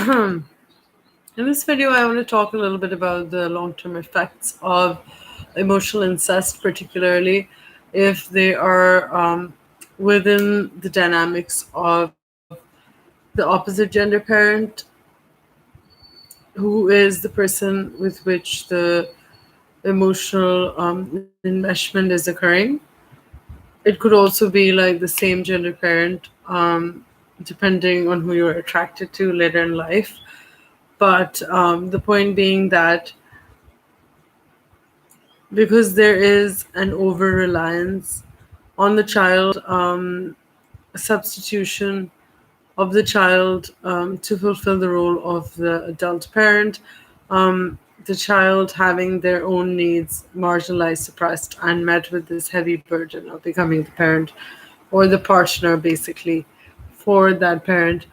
In this video, I want to talk a little bit about the long-term effects of emotional incest, particularly if they are within the dynamics of the opposite gender parent, who is the person with which the emotional enmeshment is occurring. It could also be like the same gender parent, depending on who you're attracted to later in life. But the point being that because there is an over reliance on the child, a substitution of the child to fulfill the role of the adult parent, the child having their own needs marginalized, suppressed, and met with this heavy burden of becoming the parent or the partner, basically, for that parent.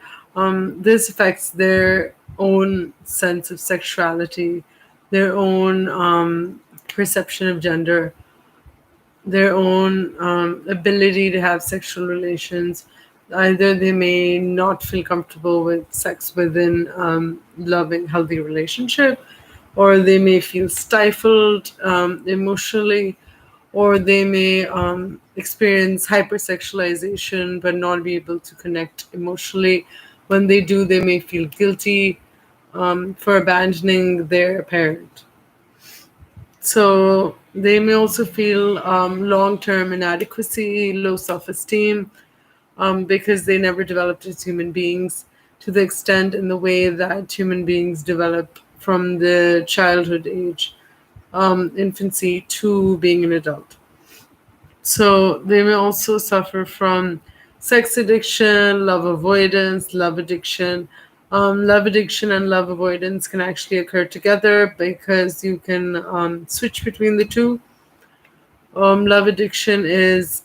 This affects their own sense of sexuality, their own perception of gender, their own ability to have sexual relations. Either they may not feel comfortable with sex within loving, healthy relationship, or they may feel stifled emotionally, or they may experience hypersexualization but not be able to connect emotionally. When they do, they may feel guilty for abandoning their parent. So they may also feel long-term inadequacy, low self-esteem, because they never developed as human beings to the extent in the way that human beings develop from the childhood age, infancy, to being an adult. So they may also suffer from sex addiction, love avoidance, love addiction. Love addiction and love avoidance can actually occur together because you can switch between the two. Love addiction is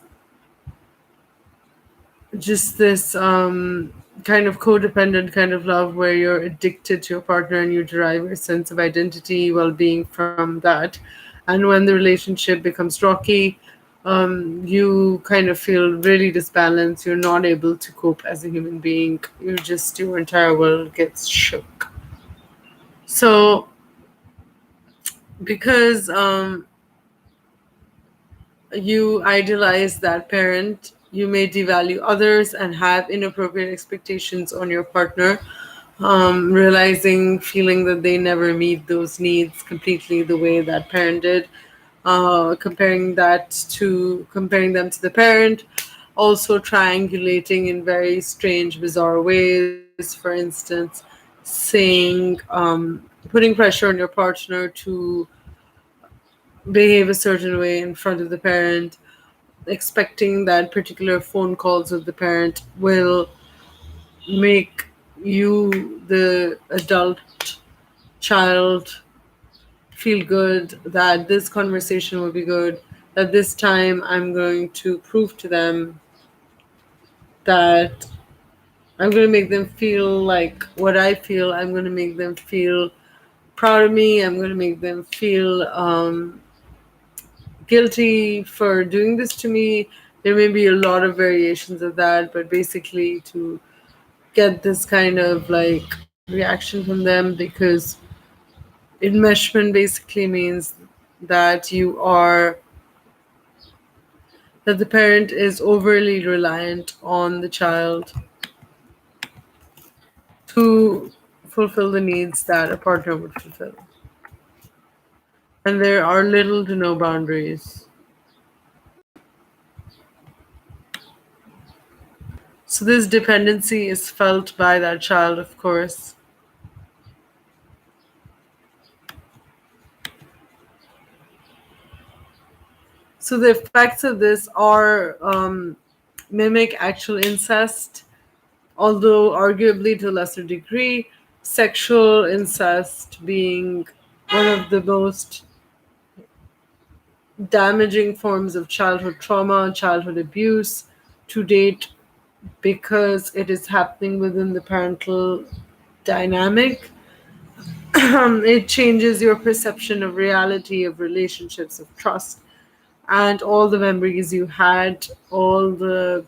just this kind of codependent kind of love where you're addicted to your partner and you derive your sense of identity, well-being from that. And when the relationship becomes rocky, you kind of feel really disbalanced. You're not able to cope as a human being. Your entire world gets shook. So because you idealize that parent, you may devalue others and have inappropriate expectations on your partner, realizing, feeling that they never meet those needs completely the way that parent did, comparing them to the parent, also triangulating in very strange, bizarre ways. For instance, saying, putting pressure on your partner to behave a certain way in front of the parent, expecting that particular phone calls with the parent will make you, the adult child, feel good, that this conversation will be good, that this time I'm going to prove to them that I'm going to make them feel like what I feel. I'm going to make them feel proud of me. I'm going to make them feel guilty for doing this to me. There may be a lot of variations of that, but basically to get this kind of like reaction from them, because enmeshment basically means that that the parent is overly reliant on the child to fulfill the needs that a partner would fulfill. And there are little to no boundaries. So this dependency is felt by that child, of course. So the effects of this are mimic actual incest, although arguably to a lesser degree, sexual incest being one of the most damaging forms of childhood trauma, childhood abuse to date, because it is happening within the parental dynamic. It changes your perception of reality, of relationships, of trust, and all the memories you had, because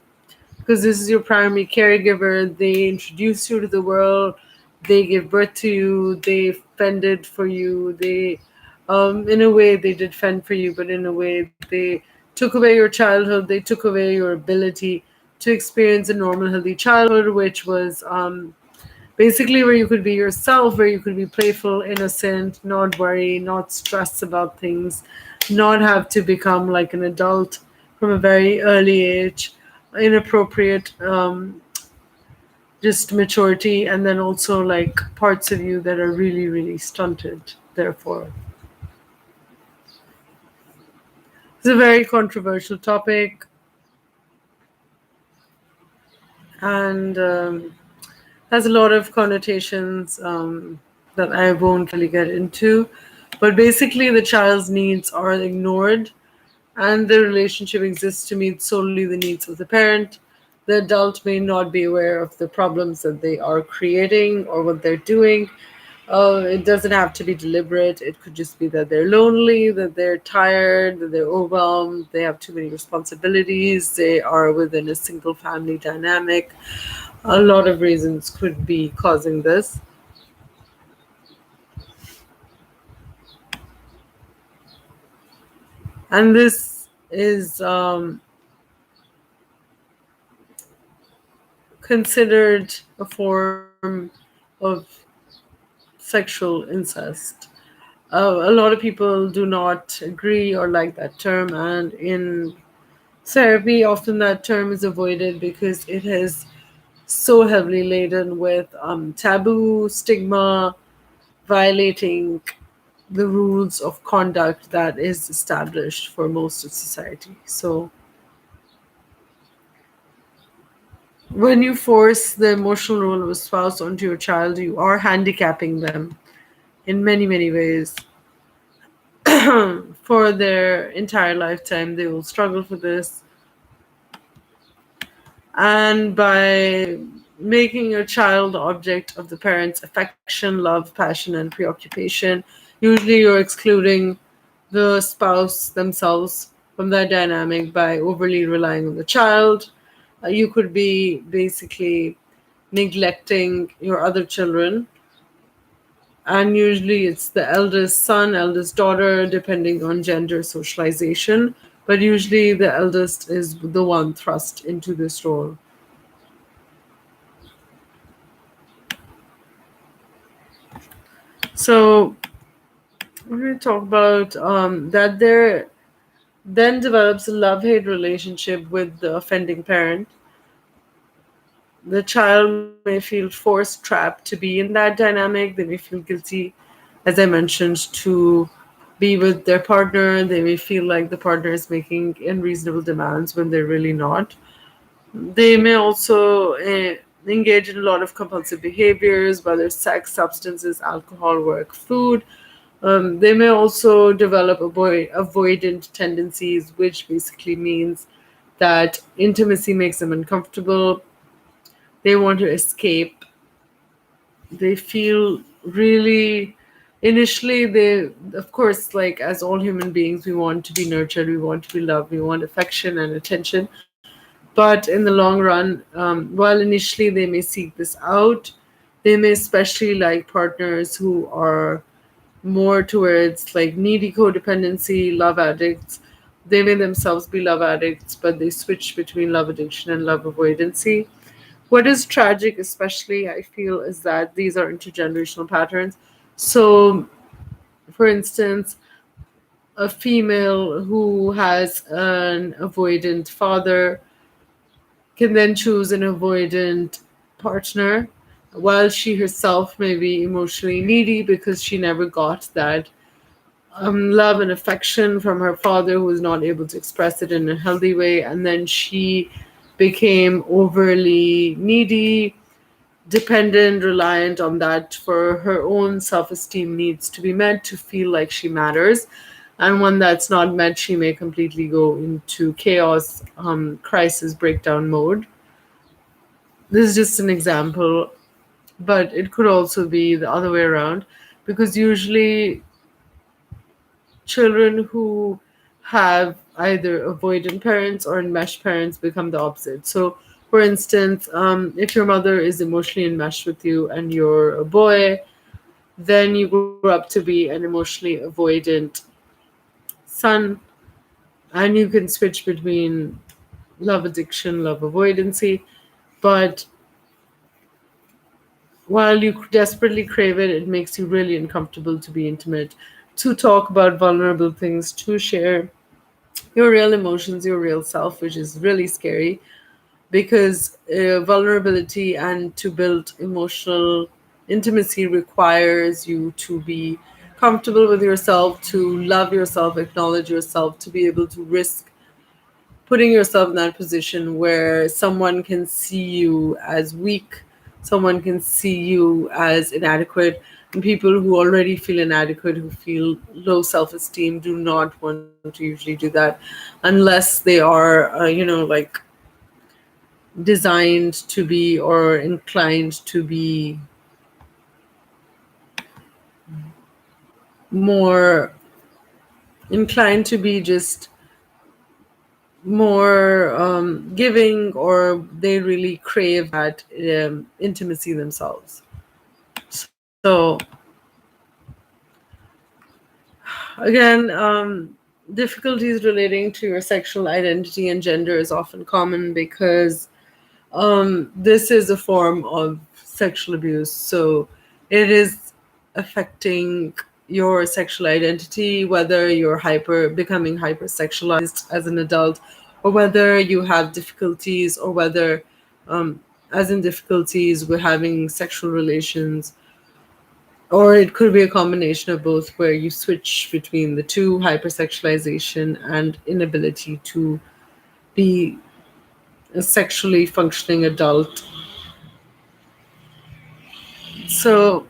this is your primary caregiver. They introduce you to the world. They gave birth to you, they fended for you, they, in a way, they did fend for you, but in a way, they took away your childhood, they took away your ability to experience a normal, healthy childhood, which was basically where you could be yourself, where you could be playful, innocent, not worry, not stress about things, not have to become like an adult from a very early age, inappropriate just maturity, and then also like parts of you that are really, really stunted. Therefore, it's a very controversial topic, and has a lot of connotations that I won't really get into. But basically, the child's needs are ignored, and the relationship exists to meet solely the needs of the parent. The adult may not be aware of the problems that they are creating or what they're doing. It doesn't have to be deliberate. It could just be that they're lonely, that they're tired, that they're overwhelmed, they have too many responsibilities, they are within a single family dynamic. A lot of reasons could be causing this. And this is considered a form of sexual incest. A lot of people do not agree or like that term, and in therapy, often that term is avoided because it is so heavily laden with taboo, stigma, violating the rules of conduct that is established for most of society. So, when you force the emotional role of a spouse onto your child, you are handicapping them in many, many ways. For their entire lifetime, they will struggle for this. And by making your child the object of the parent's affection, love, passion, and preoccupation, usually you're excluding the spouse themselves from that dynamic by overly relying on the child. You could be basically neglecting your other children, and usually it's the eldest son, eldest daughter, depending on gender socialization. But usually the eldest is the one thrust into this role. So we're going to talk about that there then develops a love-hate relationship with the offending parent. The child may feel forced, trapped to be in that dynamic. They may feel guilty, as I mentioned, to be with their partner. They may feel like the partner is making unreasonable demands when they're really not. They may also engage in a lot of compulsive behaviors, whether sex, substances, alcohol, work, food. They may also develop avoidant tendencies, which basically means that intimacy makes them uncomfortable. They want to escape. They feel really, initially, they, of course, like as all human beings, we want to be nurtured, we want to be loved, we want affection and attention. But in the long run, while initially they may seek this out, they may especially like partners who are more towards like needy codependency, love addicts. They may themselves be love addicts, but they switch between love addiction and love avoidancy. What is tragic, especially, I feel, is that these are intergenerational patterns. So, for instance, a female who has an avoidant father can then choose an avoidant partner, while she herself may be emotionally needy because she never got that love and affection from her father, who was not able to express it in a healthy way. And then she became overly needy, dependent, reliant on that for her own self esteem needs to be met, to feel like she matters. And when that's not met, she may completely go into chaos, crisis, breakdown mode. This is just an example, but it could also be the other way around, because usually children who have either avoidant parents or enmeshed parents become the opposite. So For instance, if your mother is emotionally enmeshed with you and you're a boy, then you grow up to be an emotionally avoidant son, and you can switch between love addiction, love avoidancy. But while you desperately crave it, it makes you really uncomfortable to be intimate, to talk about vulnerable things, to share your real emotions, your real self, which is really scary because vulnerability and to build emotional intimacy requires you to be comfortable with yourself, to love yourself, acknowledge yourself, to be able to risk putting yourself in that position where someone can see you as weak, someone can see you as inadequate. And people who already feel inadequate, who feel low self esteem, do not want to usually do that unless they are, like designed to be or inclined to be more inclined to be just more giving, or they really crave that intimacy themselves. So again, difficulties relating to your sexual identity and gender is often common because this is a form of sexual abuse. So it is affecting your sexual identity, whether you're becoming hypersexualized as an adult, or whether you have difficulties, or whether, as in difficulties with having sexual relations, or it could be a combination of both, where you switch between the two, hypersexualization and inability to be a sexually functioning adult. So,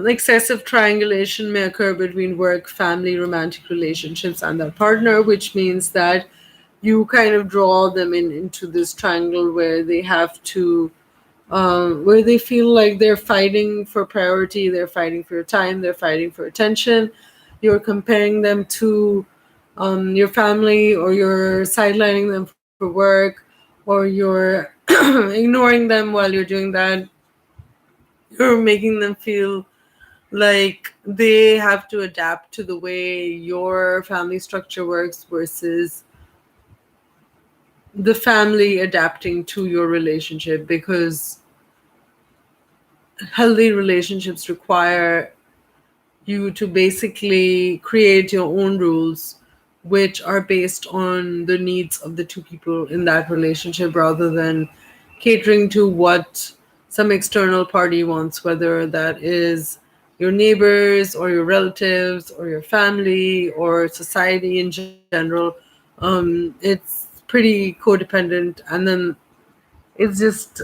excessive triangulation may occur between work, family, romantic relationships, and their partner, which means that you kind of draw them into this triangle where they have to, where they feel like they're fighting for priority, they're fighting for your time, they're fighting for attention. You're comparing them to your family, or you're sidelining them for work, or you're ignoring them while you're doing that. You're making them feel like they have to adapt to the way your family structure works versus the family adapting to your relationship, because healthy relationships require you to basically create your own rules, which are based on the needs of the two people in that relationship, rather than catering to what some external party wants, whether that is your neighbors or your relatives or your family or society in general. It's pretty codependent, and then it's just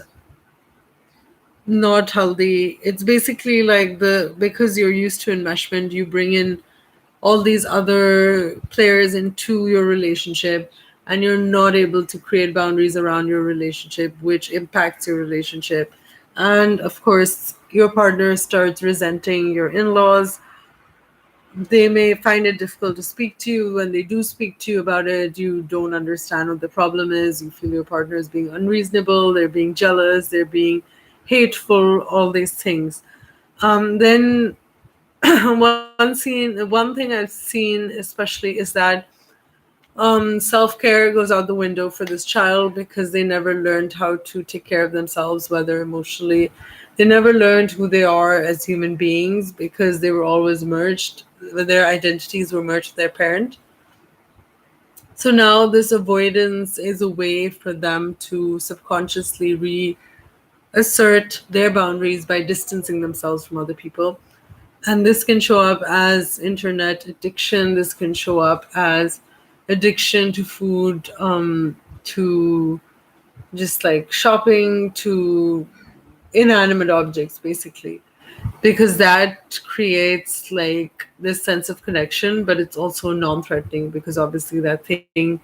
not healthy. It's basically like, because you're used to enmeshment, you bring in all these other players into your relationship, and you're not able to create boundaries around your relationship, which impacts your relationship. And of course, your partner starts resenting your in-laws. They may find it difficult to speak to you. When they do speak to you about it, you don't understand what the problem is. You feel your partner is being unreasonable, they're being jealous, they're being hateful, all these things. Then one thing I've seen especially is that self-care goes out the window for this child, because they never learned how to take care of themselves, whether emotionally. They never learned who they are as human beings, because they were always merged. Their identities were merged with their parent. So now this avoidance is a way for them to subconsciously reassert their boundaries by distancing themselves from other people. And this can show up as internet addiction. This can show up as addiction to food, to just like shopping, to inanimate objects, basically. Because that creates like this sense of connection, but it's also non-threatening, because obviously that thing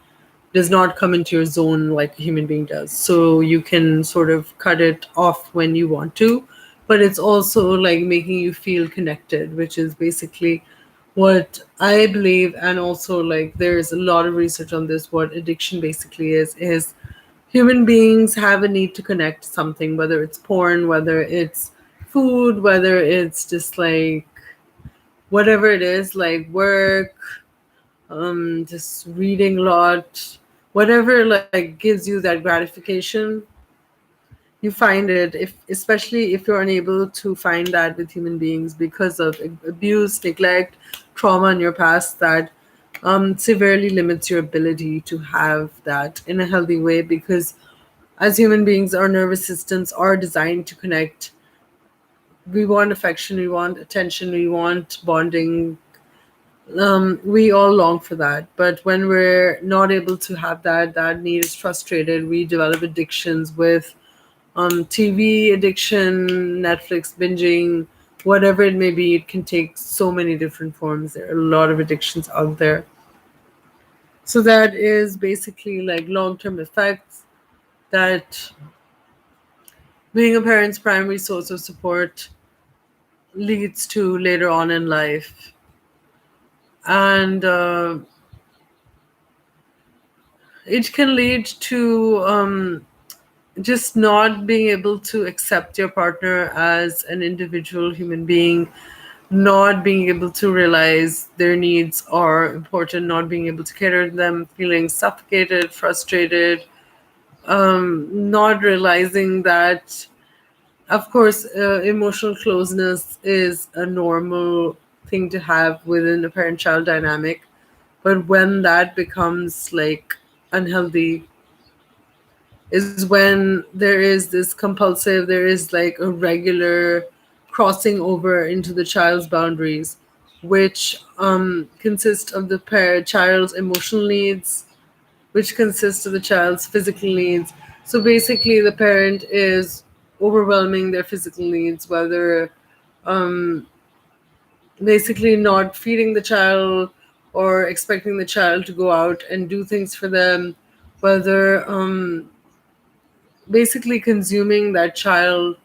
does not come into your zone like a human being does. So you can sort of cut it off when you want to, but it's also like making you feel connected, which is basically What I believe, and also like there's a lot of research on this, what addiction basically is human beings have a need to connect to something, whether it's porn, whether it's food, whether it's just like whatever it is, like work, just reading a lot, whatever like gives you that gratification. You find it, if especially if you're unable to find that with human beings because of abuse, neglect, trauma in your past, that severely limits your ability to have that in a healthy way, because as human beings our nervous systems are designed to connect. We want affection, we want attention, we want bonding. We all long for that, but when we're not able to have that, that need is frustrated, we develop addictions with TV addiction, Netflix binging, whatever it may be. It can take so many different forms. There are a lot of addictions out there. So that is basically like long-term effects that being a parent's primary source of support leads to later on in life. And it can lead to just not being able to accept your partner as an individual human being, not being able to realize their needs are important, not being able to cater to them, feeling suffocated, frustrated, not realizing that, of course, emotional closeness is a normal thing to have within a parent child dynamic. But when that becomes like unhealthy, is when there is this compulsive, there is like a regular crossing over into the child's boundaries, which consist of the child's emotional needs, which consists of the child's physical needs. So basically, the parent is overwhelming their physical needs, whether basically not feeding the child or expecting the child to go out and do things for them, whether basically consuming that child,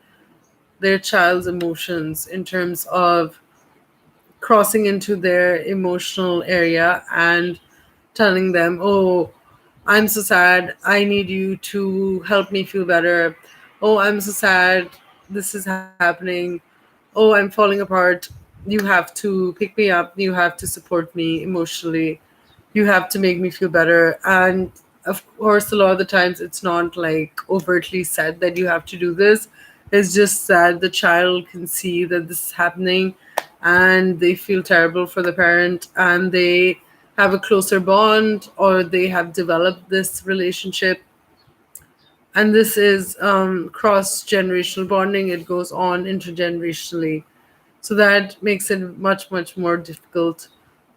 their child's emotions, in terms of crossing into their emotional area and telling them, oh, I'm so sad, I need you to help me feel better. Oh, I'm so sad, this is happening. Oh, I'm falling apart, you have to pick me up, you have to support me emotionally, you have to make me feel better. And of course, a lot of the times it's not like overtly said that you have to do this. It's just that the child can see that this is happening and they feel terrible for the parent, and they have a closer bond, or they have developed this relationship. And this is cross generational bonding, it goes on intergenerationally. So that makes it much, much more difficult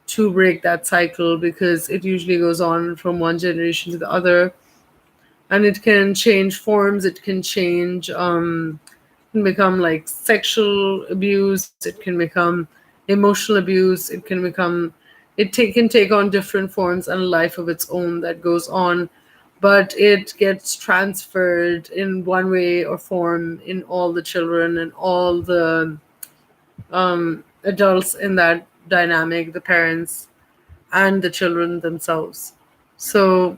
to break that cycle, because it usually goes on from one generation to the other, and it can change forms, it can change, can become like sexual abuse, it can become emotional abuse, it can become, can take on different forms and a life of its own that goes on, but it gets transferred in one way or form in all the children and all the adults in that dynamic, the parents and the children themselves. So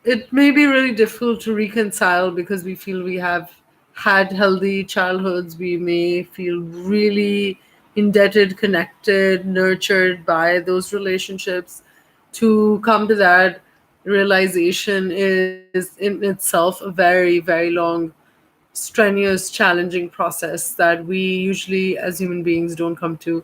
it may be really difficult to reconcile, because we feel we have had healthy childhoods. We may feel really indebted, connected, nurtured by those relationships. To come to that realization is in itself a very, very long, strenuous, challenging process that we usually as human beings don't come to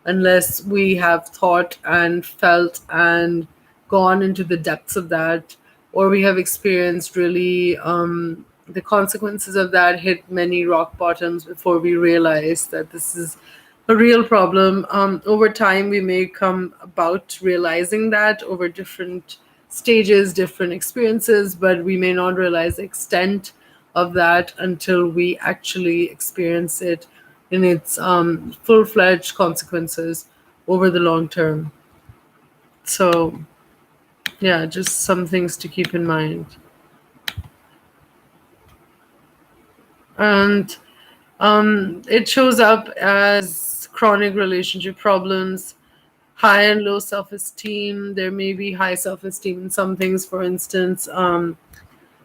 unless we have thought and felt and gone into the depths of that, or we have experienced really the consequences of that, hit many rock bottoms before we realize that this is a real problem. Over time, we may come about realizing that over different stages, different experiences, but we may not realize the extent of that until we actually experience it in its full fledged consequences over the long term. So, yeah, just some things to keep in mind. And It shows up as chronic relationship problems, high and low self-esteem. There may be high self-esteem in some things. For instance,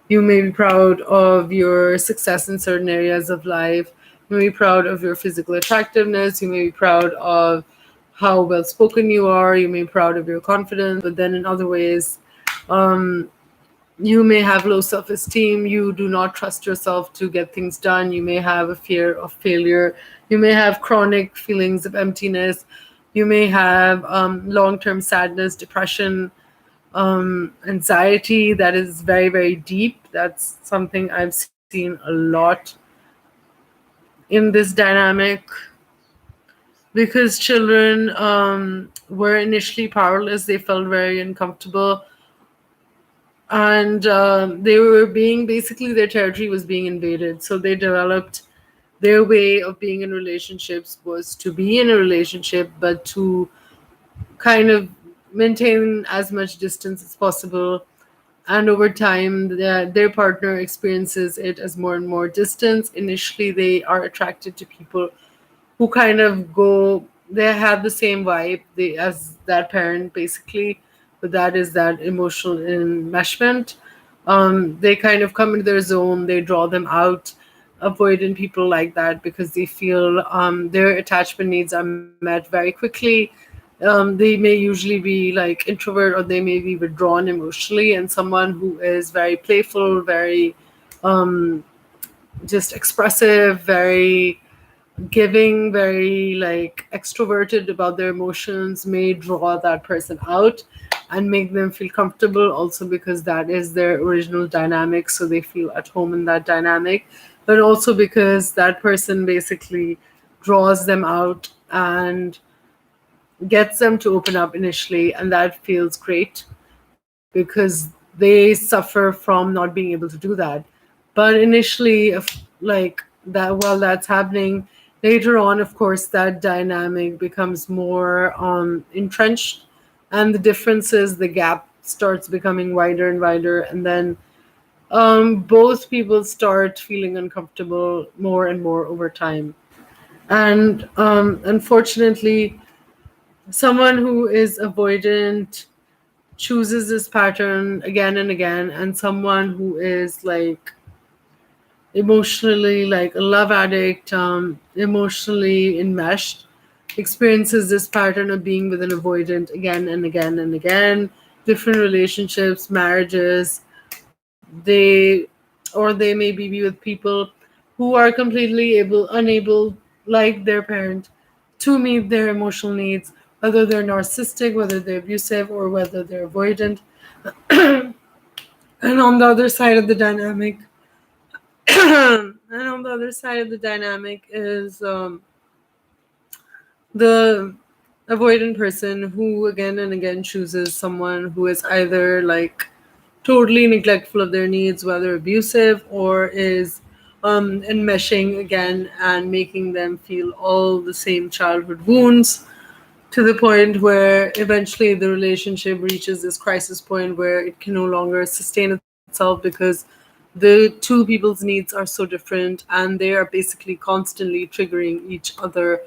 you may be proud of your success in certain areas of life. You may be proud of your physical attractiveness. You may be proud of how well spoken you are. You may be proud of your confidence. But then in other ways, um, you may have low self esteem. You do not trust yourself to get things done. You may have a fear of failure. You may have chronic feelings of emptiness. You may have long term sadness, depression, anxiety that is very, very deep. That's something I've seen a lot in this dynamic because children were initially powerless. They felt very uncomfortable, and they were being basically their territory was being invaded. So they developed their way of being in relationships was to be in a relationship, but to kind of maintain as much distance as possible. And over time, their partner experiences it as more and more distance. Initially, they are attracted to people who kind of go, they have the same vibe as that parent, basically, but that is that emotional enmeshment. They kind of come into their zone, they draw them out, avoiding people like that because they feel their attachment needs are met very quickly. They may usually be like introvert or they may be withdrawn emotionally, and someone who is very playful, very um, just expressive, very giving, very like extroverted about their emotions may draw that person out and make them feel comfortable also because that is their original dynamic, so they feel at home in that dynamic, but also because that person basically draws them out and gets them to open up initially, and that feels great because they suffer from not being able to do that. But initially, if like that, while that's happening, later on, of course, that dynamic becomes more entrenched, and the differences, the gap starts becoming wider and wider, and then both people start feeling uncomfortable more and more over time. And unfortunately, someone who is avoidant chooses this pattern again and again, and someone who is like emotionally like a love addict, emotionally enmeshed, experiences this pattern of being with an avoidant again and again and again. Different relationships, marriages, they or they may be with people who are completely unable, like their parent, to meet their emotional needs, whether they're narcissistic, whether they're abusive, or whether they're avoidant. And on the other side of the dynamic, and on the other side of the dynamic is the avoidant person who again and again chooses someone who is either like totally neglectful of their needs, whether abusive, or is enmeshing again and making them feel all the same childhood wounds, to the point where eventually the relationship reaches this crisis point where it can no longer sustain itself because the two people's needs are so different and they are basically constantly triggering each other.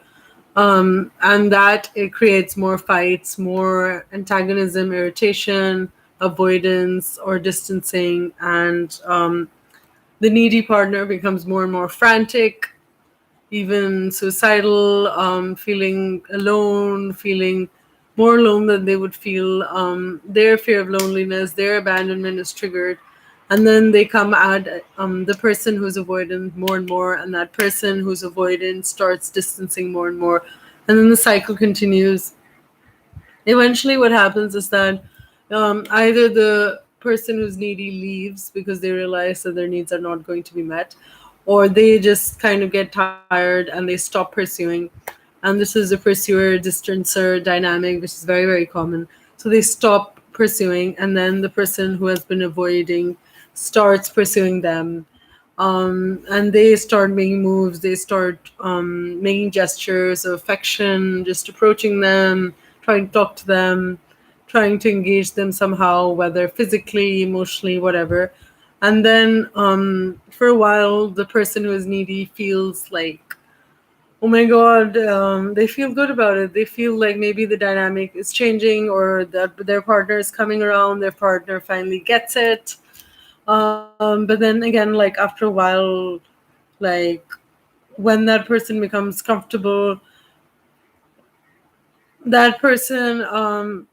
And that it creates more fights, more antagonism, irritation, avoidance, or distancing, and the needy partner becomes more and more frantic, even suicidal, feeling alone, feeling more alone than they would feel. Their fear of loneliness, their abandonment is triggered. And then they come at the person who's avoidant more and more, and that person who's avoidant starts distancing more and more. And then the cycle continues. Eventually, what happens is that either the person who's needy leaves because they realize that their needs are not going to be met, or they just kind of get tired and they stop pursuing. And this is a pursuer distancer dynamic, which is very, very common. So they stop pursuing, and then the person who has been avoiding starts pursuing them. And they start making moves, they start making gestures of affection, just approaching them, trying to talk to them, trying to engage them somehow, whether physically, emotionally, whatever. And then for a while, the person who is needy feels like, oh my god, they feel good about it. They feel like maybe the dynamic is changing, or that their partner is coming around, their partner finally gets it. But then again, like after a while, like when that person becomes comfortable, that person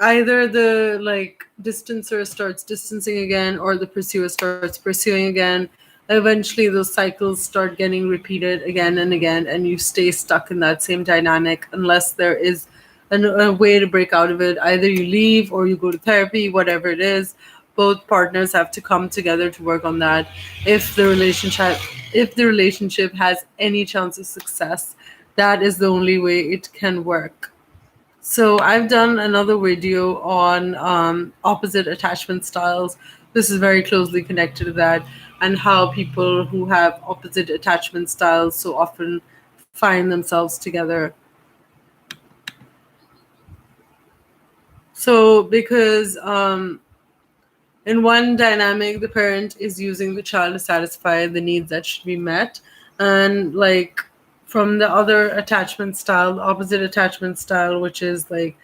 either the like distancer starts distancing again, or the pursuer starts pursuing again. Eventually those cycles start getting repeated again and again, and you stay stuck in that same dynamic unless there is a way to break out of it. Either you leave or you go to therapy, whatever it is. Both partners have to come together to work on that. If the relationship has any chance of success, that is the only way it can work. So I've done another video on opposite attachment styles. This is very closely connected to that, and how people who have opposite attachment styles so often find themselves together. So because in one dynamic, the parent is using the child to satisfy the needs that should be met. And like from the other attachment style, the opposite attachment style, which is like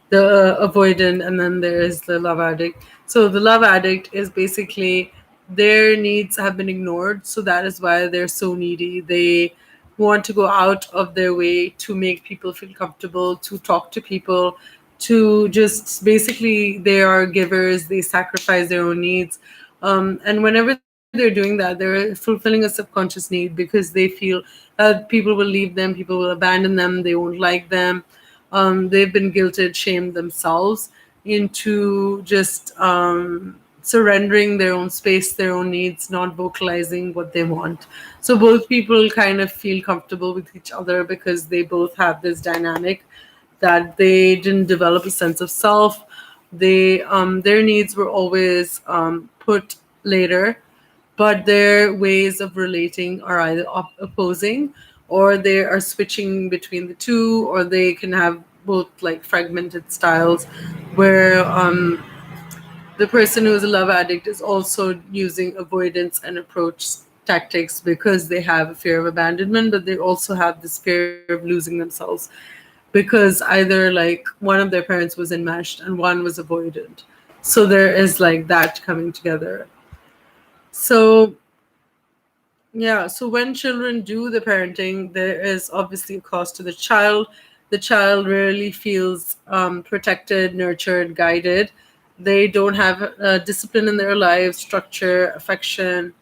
the avoidant, and then there is the love addict. So the love addict is basically their needs have been ignored, so that is why they're so needy. They want to go out of their way to make people feel comfortable, to talk to people, to just basically they are givers, they sacrifice their own needs. And whenever they're doing that, they're fulfilling a subconscious need because they feel that people will leave them, people will abandon them, they won't like them. They've been guilted, shamed themselves into just surrendering their own space, their own needs, not vocalizing what they want. So both people kind of feel comfortable with each other because they both have this dynamic that they didn't develop a sense of self. Their needs were always put later, but their ways of relating are either opposing, or they are switching between the two, or they can have both like fragmented styles where the person who is a love addict is also using avoidance and approach tactics because they have a fear of abandonment, but they also have this fear of losing themselves because either like one of their parents was enmeshed and one was avoidant. So there is like that coming together. So yeah, so when children do the parenting, there is obviously a cost to the child. The child rarely feels protected, nurtured, guided. They don't have discipline in their lives, structure, affection.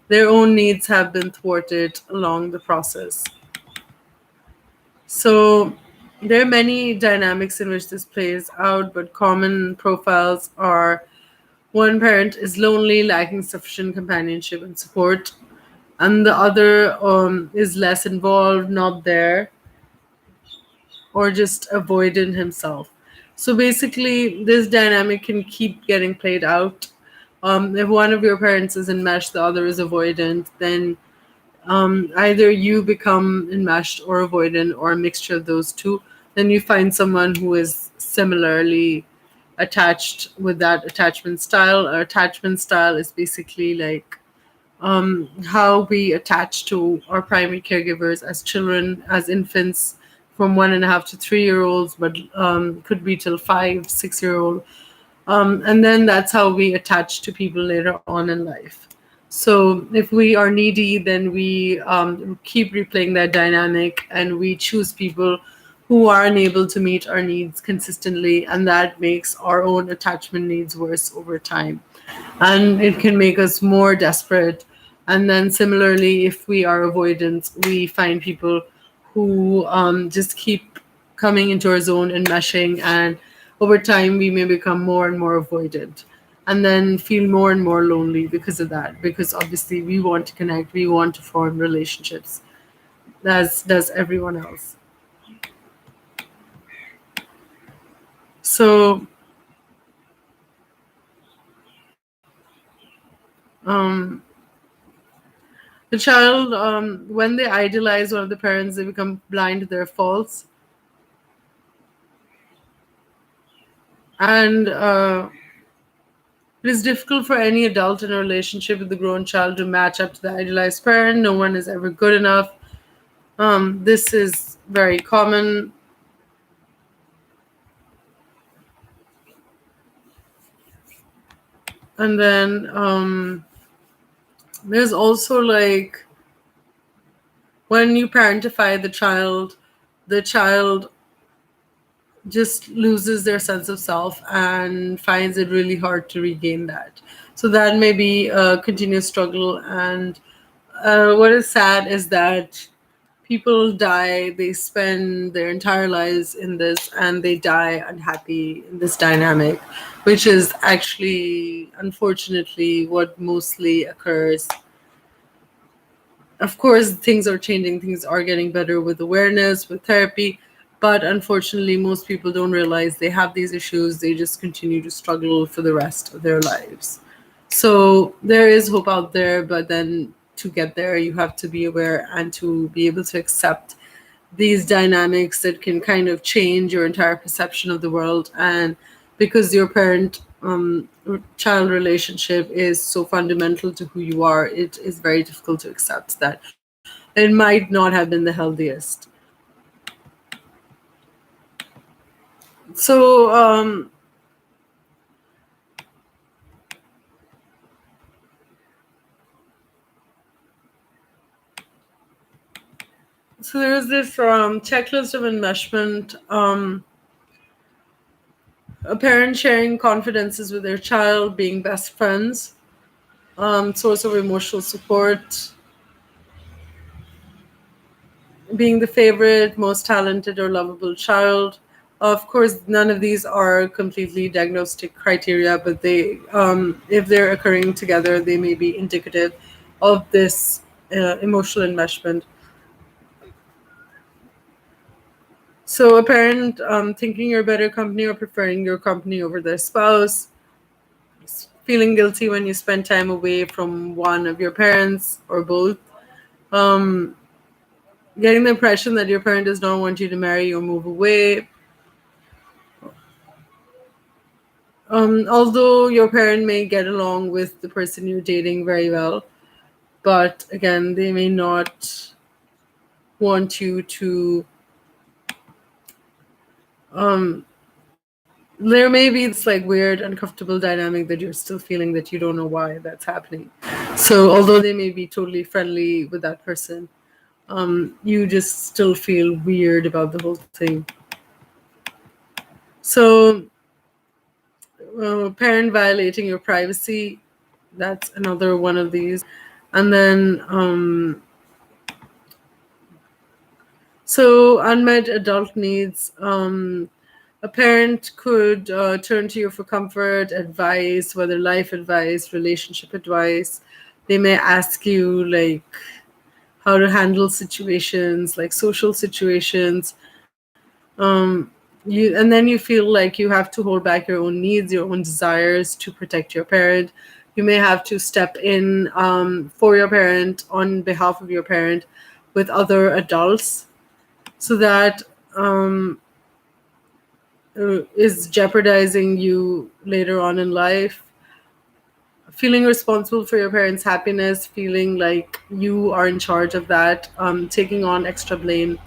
Their own needs have been thwarted along the process. So there are many dynamics in which this plays out, but common profiles are: one parent is lonely, lacking sufficient companionship and support, and the other is less involved, not there, or just avoidant himself. So basically, this dynamic can keep getting played out. If one of your parents is enmeshed, the other is avoidant, then either you become enmeshed or avoidant, or a mixture of those two. Then you find someone who is similarly attached with that attachment style. Our attachment style is basically like how we attach to our primary caregivers as children, as infants, from 1.5 to 3 year olds, but could be till 5, 6 year old. And then that's how we attach to people later on in life. So if we are needy, then we keep replaying that dynamic and we choose people who are unable to meet our needs consistently, and that makes our own attachment needs worse over time. And it can make us more desperate. And then similarly, if we are avoidant, we find people who just keep coming into our zone and meshing, and over time we may become more and more avoidant and then feel more and more lonely because of that, because obviously we want to connect, we want to form relationships, as does everyone else. So um, the child, when they idolize one of the parents, they become blind to their faults. And It is difficult for any adult in a relationship with a grown child to match up to the idealized parent. No one is ever good enough. This is very common. And then there's also like when you parentify the child just loses their sense of self and finds it really hard to regain that. So that may be a continuous struggle. And what is sad is that people die, they spend their entire lives in this, and they die unhappy in this dynamic, which is actually, unfortunately, what mostly occurs. Of course, things are changing, things are getting better with awareness, with therapy, but unfortunately, most people don't realize they have these issues. They just continue to struggle for the rest of their lives. So there is hope out there, but then to get there, you have to be aware and to be able to accept these dynamics that can kind of change your entire perception of the world. And because your parent child relationship is so fundamental to who you are, it is very difficult to accept that it might not have been the healthiest. So so there's this checklist of enmeshment. A parent sharing confidences with their child, being best friends, source of emotional support, being the favorite, most talented, or lovable child. Of course, none of these are completely diagnostic criteria, but they, if they're occurring together, they may be indicative of this emotional enmeshment. So, a parent thinking you're better company or preferring your company over their spouse, feeling guilty when you spend time away from one of your parents or both, um, getting the impression that your parent does not want you to marry or move away. Although your parent may get along with the person you're dating very well, but again, they may not want you to. Um, there may be this like weird, uncomfortable dynamic that you're still feeling that you don't know why that's happening. So, although they may be totally friendly with that person, you just still feel weird about the whole thing. So, parent violating your privacy, that's another one of these. And then, so unmet adult needs. A parent could turn to you for comfort, advice, whether life advice, relationship advice. They may ask you, like, how to handle situations, like social situations. And then you feel like you have to hold back your own needs, your own desires to protect your parent. You may have to step in for your parent on behalf of your parent with other adults, so that is jeopardizing you later on in life. Feeling responsible for your parents' happiness, feeling like you are in charge of that, taking on extra blame.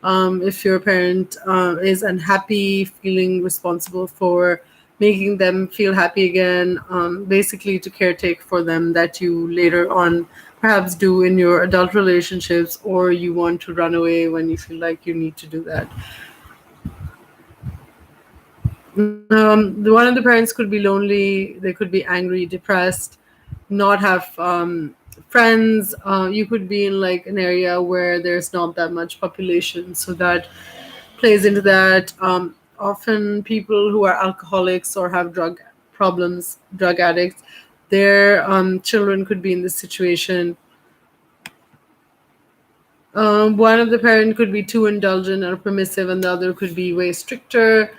If your parent is unhappy, feeling responsible for making them feel happy again, basically to caretake for them, that you later on perhaps do in your adult relationships, or you want to run away when you feel like you need to do that. One of the parents could be lonely, they could be angry, depressed, not have friends. You could be in like an area where there's not that much population, so that plays into that. Often people who are alcoholics or have drug problems, drug addicts, their children could be in this situation. One of the parent could be too indulgent or permissive, and the other could be way stricter.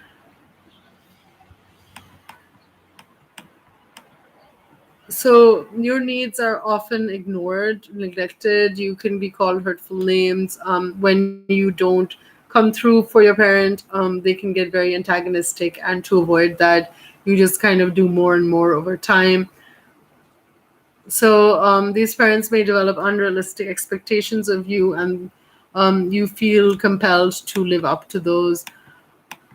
So your needs are often ignored, neglected. You can be called hurtful names when you don't come through for your parent, they can get very antagonistic, and to avoid that, you just kind of do more and more over time. So these parents may develop unrealistic expectations of you, and you feel compelled to live up to those.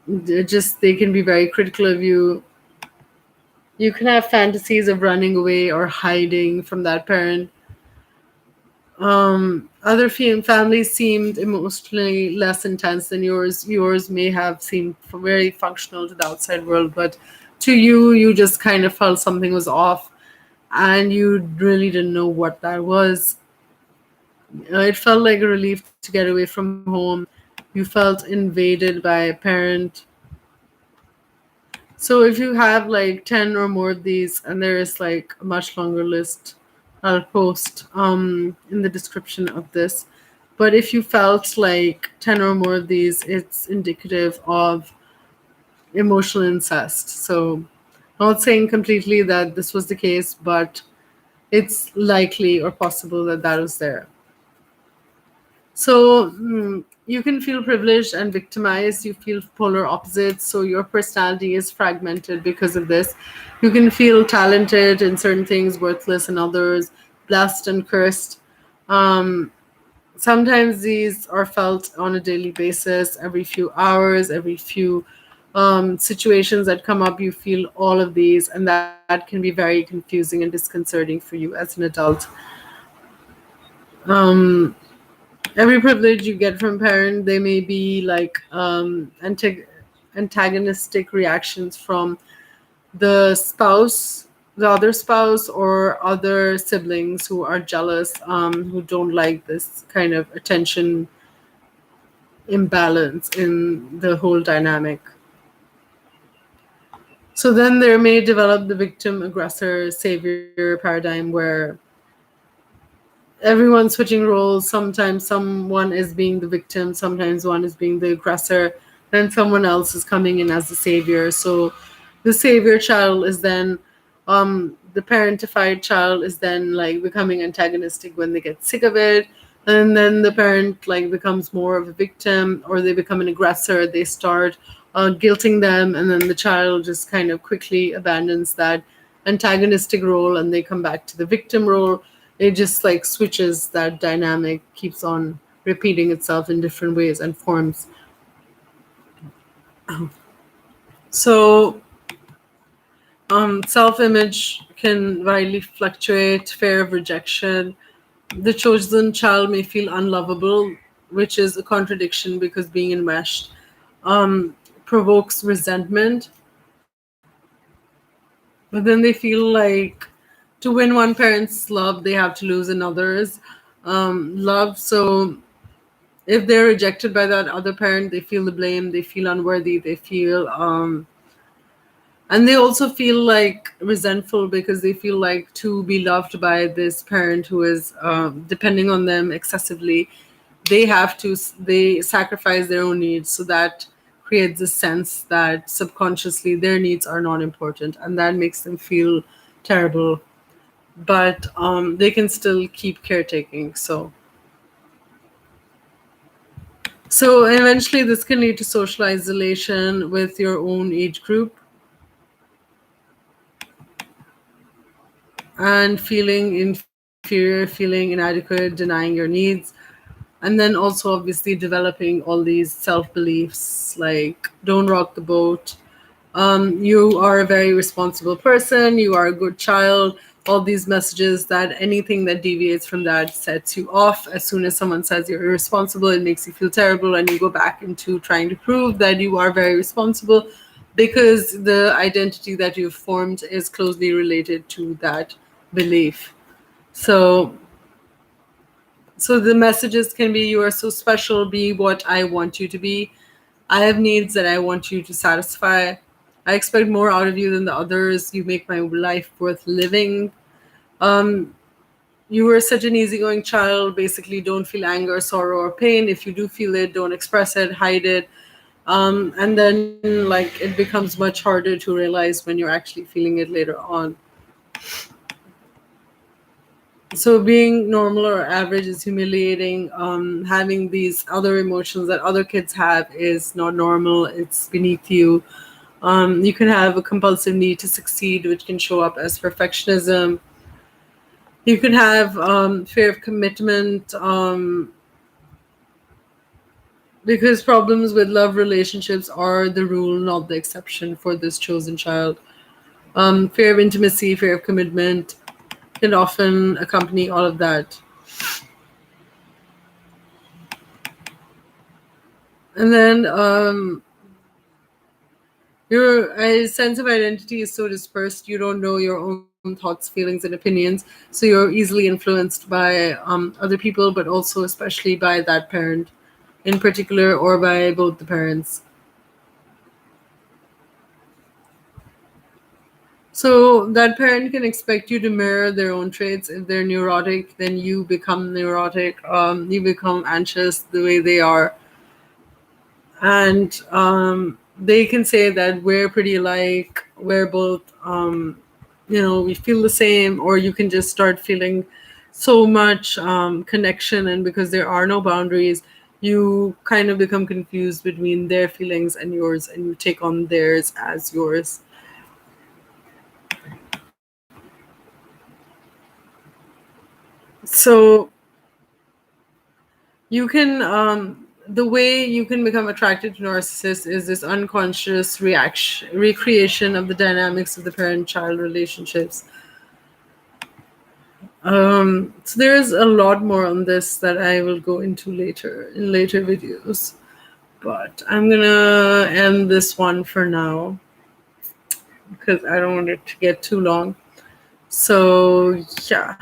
They can be very critical of you. You can have fantasies of running away or hiding from that parent. Other families seemed emotionally less intense than yours. Yours may have seemed very functional to the outside world, but to you, you just kind of felt something was off, and you really didn't know what that was. It felt like a relief to get away from home. You felt invaded by a parent. So if you have like 10 or more of these, and there is like a much longer list, I'll post in the description of this. But if you felt like 10 or more of these, it's indicative of emotional incest. So not saying completely that this was the case, but it's likely or possible that that was there. So you can feel privileged and victimized. You feel polar opposites. So your personality is fragmented because of this. You can feel talented in certain things, worthless in others, blessed and cursed. Um, Sometimes these are felt on a daily basis, every few hours, every few situations that come up. You feel all of these, and that can be very confusing and disconcerting for you as an adult. Um, every privilege you get from parent, they may be like antagonistic reactions from the spouse, the other spouse, or other siblings who are jealous, who don't like this kind of attention imbalance in the whole dynamic. So then there may develop the victim aggressor savior paradigm, where everyone's switching roles. Sometimes someone is being the victim, sometimes one is being the aggressor, then someone else is coming in as the savior. So the savior child is then the parentified child is then like becoming antagonistic when they get sick of it, and then the parent like becomes more of a victim, or they become an aggressor. They start guilting them, and then the child just kind of quickly abandons that antagonistic role and they come back to the victim role. It just like switches, that dynamic keeps on repeating itself in different ways and forms. So self-image can widely fluctuate. Fear of rejection. The chosen child may feel unlovable, which is a contradiction because being enmeshed provokes resentment. But then they feel like to win one parent's love, they have to lose another's love. So if they're rejected by that other parent, they feel the blame, they feel unworthy, they feel and they also feel like resentful because they feel like to be loved by this parent who is depending on them excessively, they sacrifice their own needs. So that creates a sense that subconsciously their needs are not important, and that makes them feel terrible. But they can still keep caretaking. So eventually this can lead to social isolation with your own age group, and feeling inferior, feeling inadequate, denying your needs, and then also obviously developing all these self beliefs like don't rock the boat. You are a very responsible person, you are a good child. All these messages that anything that deviates from that sets you off. As soon as someone says you're irresponsible, it makes you feel terrible, and you go back into trying to prove that you are very responsible because the identity that you've formed is closely related to that belief. So so the messages can be you are so special, be what I want you to be. I have needs that I want you to satisfy. I expect more out of you than the others. You make my life worth living. Um, you were such an easygoing child. Basically, don't feel anger, sorrow, or pain. If you do feel it, don't express it, hide it. And then, like, it becomes much harder to realize when you're actually feeling it later on. So being normal or average is humiliating. Having these other emotions that other kids have is not normal. It's beneath you. You can have a compulsive need to succeed, which can show up as perfectionism. You can have fear of commitment, because problems with love relationships are the rule, not the exception for this chosen child. Fear of intimacy, fear of commitment can often accompany all of that. And then your sense of identity is so dispersed, you don't know your own thoughts, feelings, and opinions. So you're easily influenced by other people, but also especially by that parent in particular, or by both the parents. So that parent can expect you to mirror their own traits. If they're neurotic, then you become neurotic. You become anxious the way they are, and they can say that we're pretty alike. We're both, we feel the same, or you can just start feeling so much connection, and because there are no boundaries, you kind of become confused between their feelings and yours, and you take on theirs as yours. So you can the way you can become attracted to narcissists is this unconscious reaction recreation of the dynamics of the parent child relationships. So there's a lot more on this that I will go into later in later videos, but I'm gonna end this one for now because I don't want it to get too long. So yeah.